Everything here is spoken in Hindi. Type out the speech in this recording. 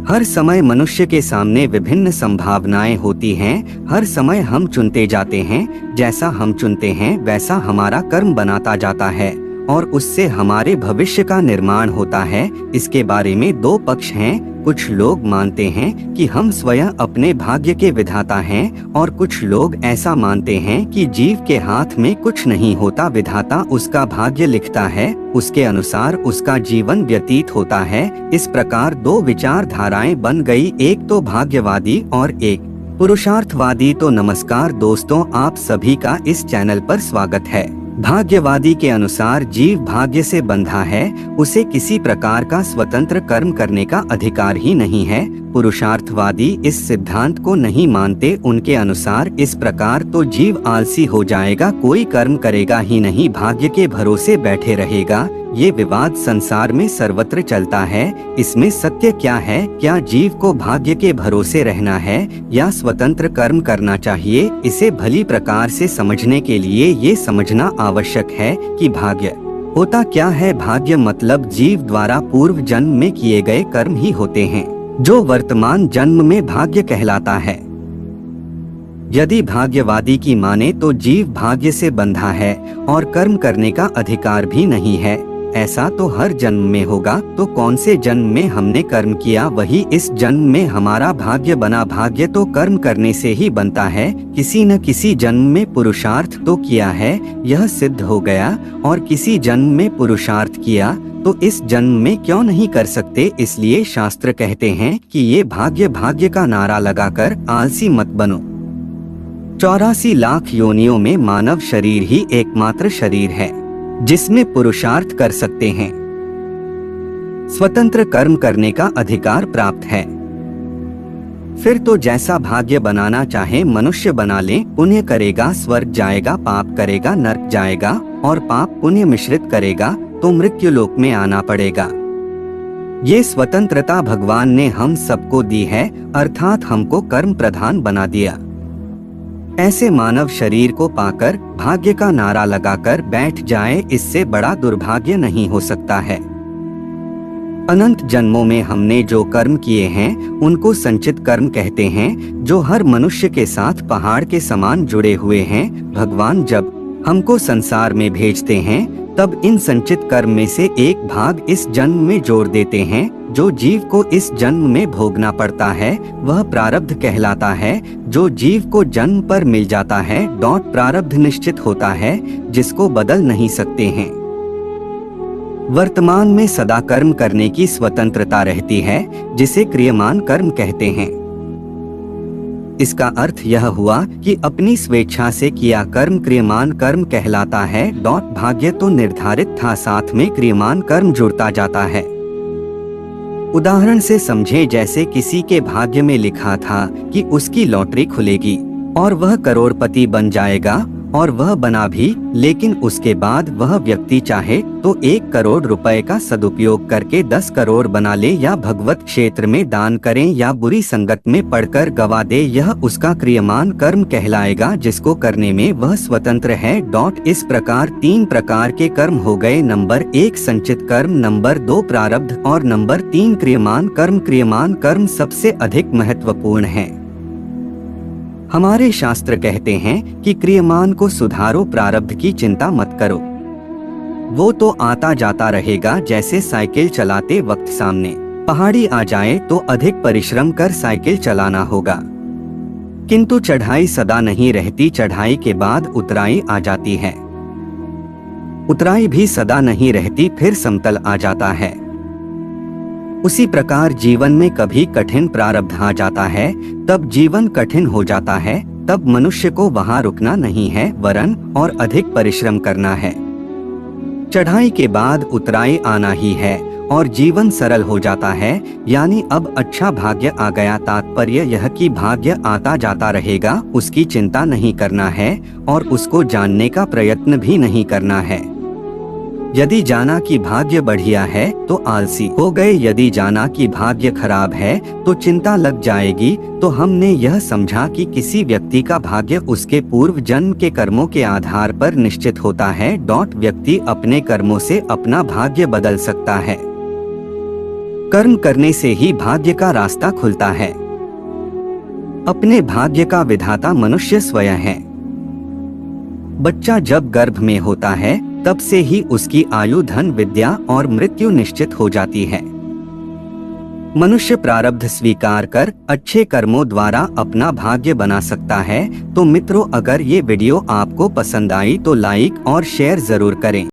हर समय मनुष्य के सामने विभिन्न संभावनाएं होती हैं। हर समय हम चुनते जाते हैं, जैसा हम चुनते हैं वैसा हमारा कर्म बनाता जाता है और उससे हमारे भविष्य का निर्माण होता है। इसके बारे में दो पक्ष हैं। कुछ लोग मानते हैं कि हम स्वयं अपने भाग्य के विधाता हैं और कुछ लोग ऐसा मानते हैं कि जीव के हाथ में कुछ नहीं होता, विधाता उसका भाग्य लिखता है, उसके अनुसार उसका जीवन व्यतीत होता है। इस प्रकार दो विचारधाराएं बन गई, एक तो भाग्यवादी और एक पुरुषार्थवादी। तो नमस्कार दोस्तों, आप सभी का इस चैनल पर स्वागत है। भाग्यवादी के अनुसार जीव भाग्य से बंधा है, उसे किसी प्रकार का स्वतंत्र कर्म करने का अधिकार ही नहीं है। पुरुषार्थवादी इस सिद्धांत को नहीं मानते। उनके अनुसार इस प्रकार तो जीव आलसी हो जाएगा, कोई कर्म करेगा ही नहीं, भाग्य के भरोसे बैठे रहेगा। ये विवाद संसार में सर्वत्र चलता है। इसमें सत्य क्या है? क्या जीव को भाग्य के भरोसे रहना है या स्वतंत्र कर्म करना चाहिए? इसे भली प्रकार से समझने के लिए ये समझना आवश्यक है कि भाग्य होता क्या है। भाग्य मतलब जीव द्वारा पूर्व जन्म में किए गए कर्म ही होते हैं, जो वर्तमान जन्म में भाग्य कहलाता है। यदि भाग्यवादी की माने तो जीव भाग्य से बंधा है और कर्म करने का अधिकार भी नहीं है। ऐसा तो हर जन्म में होगा, तो कौन से जन्म में हमने कर्म किया वही इस जन्म में हमारा भाग्य बना। भाग्य तो कर्म करने से ही बनता है। किसी न किसी जन्म में पुरुषार्थ तो किया है, यह सिद्ध हो गया, और किसी जन्म में पुरुषार्थ किया तो इस जन्म में क्यों नहीं कर सकते। इसलिए शास्त्र कहते हैं कि ये भाग्य भाग्य का नारा लगाकर आलसी मत बनो। 84 लाख योनियों में मानव शरीर ही एकमात्र शरीर है जिसमें पुरुषार्थ कर सकते हैं, स्वतंत्र कर्म करने का अधिकार प्राप्त है। फिर तो जैसा भाग्य बनाना चाहे मनुष्य बना ले। पुण्य करेगा स्वर्ग जाएगा, पाप करेगा नरक जाएगा, और पाप पुण्य मिश्रित करेगा तो मृत्यु लोक में आना पड़ेगा। ये स्वतंत्रता भगवान ने हम सबको दी है, अर्थात हमको कर्म प्रधान बना दिया। ऐसे मानव शरीर को पाकर भाग्य का नारा लगाकर बैठ जाए, इससे बड़ा दुर्भाग्य नहीं हो सकता है। अनंत जन्मों में हमने जो कर्म किए हैं उनको संचित कर्म कहते हैं, जो हर मनुष्य के साथ पहाड़ के समान जुड़े हुए हैं। भगवान जब हमको संसार में भेजते हैं तब इन संचित कर्म में से एक भाग इस जन्म में जोड़ देते हैं। जो जीव को इस जन्म में भोगना पड़ता है वह प्रारब्ध कहलाता है। जो जीव को जन्म पर मिल जाता है प्रारब्ध निश्चित होता है, जिसको बदल नहीं सकते हैं। वर्तमान में सदा कर्म करने की स्वतंत्रता रहती है, जिसे क्रियमान कर्म कहते हैं। इसका अर्थ यह हुआ कि अपनी स्वेच्छा से किया कर्म क्रियमान कर्म कहलाता है। भाग्य तो निर्धारित था, साथ में क्रियमान कर्म जुड़ता जाता है। उदाहरण से समझे, जैसे किसी के भाग्य में लिखा था कि उसकी लॉटरी खुलेगी और वह करोड़पति बन जाएगा, और वह बना भी, लेकिन उसके बाद वह व्यक्ति चाहे तो 1 करोड़ रुपए का सदुपयोग करके 10 करोड़ बना ले, या भगवत क्षेत्र में दान करें, या बुरी संगत में पड़कर गवा दे, यह उसका क्रियमान कर्म कहलाएगा, जिसको करने में वह स्वतंत्र है। इस प्रकार 3 प्रकार के कर्म हो गए। नंबर 1 संचित कर्म, नंबर 2 प्रारब्ध और नंबर 3 क्रियमान कर्म। क्रियमान कर्म सबसे अधिक महत्वपूर्ण है। हमारे शास्त्र कहते हैं कि क्रियमान को सुधारो, प्रारब्ध की चिंता मत करो, वो तो आता जाता रहेगा। जैसे साइकिल चलाते वक्त सामने पहाड़ी आ जाए तो अधिक परिश्रम कर साइकिल चलाना होगा, किंतु चढ़ाई सदा नहीं रहती। चढ़ाई के बाद उतराई आ जाती है, उतराई भी सदा नहीं रहती, फिर समतल आ जाता है। उसी प्रकार जीवन में कभी कठिन प्रारब्ध आ जाता है, तब जीवन कठिन हो जाता है, तब मनुष्य को वहां रुकना नहीं है, वरन और अधिक परिश्रम करना है। चढ़ाई के बाद उतराई आना ही है और जीवन सरल हो जाता है, यानी अब अच्छा भाग्य आ गया। तात्पर्य यह कि भाग्य आता जाता रहेगा, उसकी चिंता नहीं करना है और उसको जानने का प्रयत्न भी नहीं करना है। यदि जाना कि भाग्य बढ़िया है तो आलसी हो गए, यदि जाना कि भाग्य खराब है तो चिंता लग जाएगी। तो हमने यह समझा कि किसी व्यक्ति का भाग्य उसके पूर्व जन्म के कर्मों के आधार पर निश्चित होता है। व्यक्ति अपने कर्मों से अपना भाग्य बदल सकता है। कर्म करने से ही भाग्य का रास्ता खुलता है। अपने भाग्य का विधाता मनुष्य स्वयं है। बच्चा जब गर्भ में होता है तब से ही उसकी आयु, धन, विद्या और मृत्यु निश्चित हो जाती है। मनुष्य प्रारब्ध स्वीकार कर अच्छे कर्मों द्वारा अपना भाग्य बना सकता है। तो मित्रों, अगर ये वीडियो आपको पसंद आई तो लाइक और शेयर जरूर करें।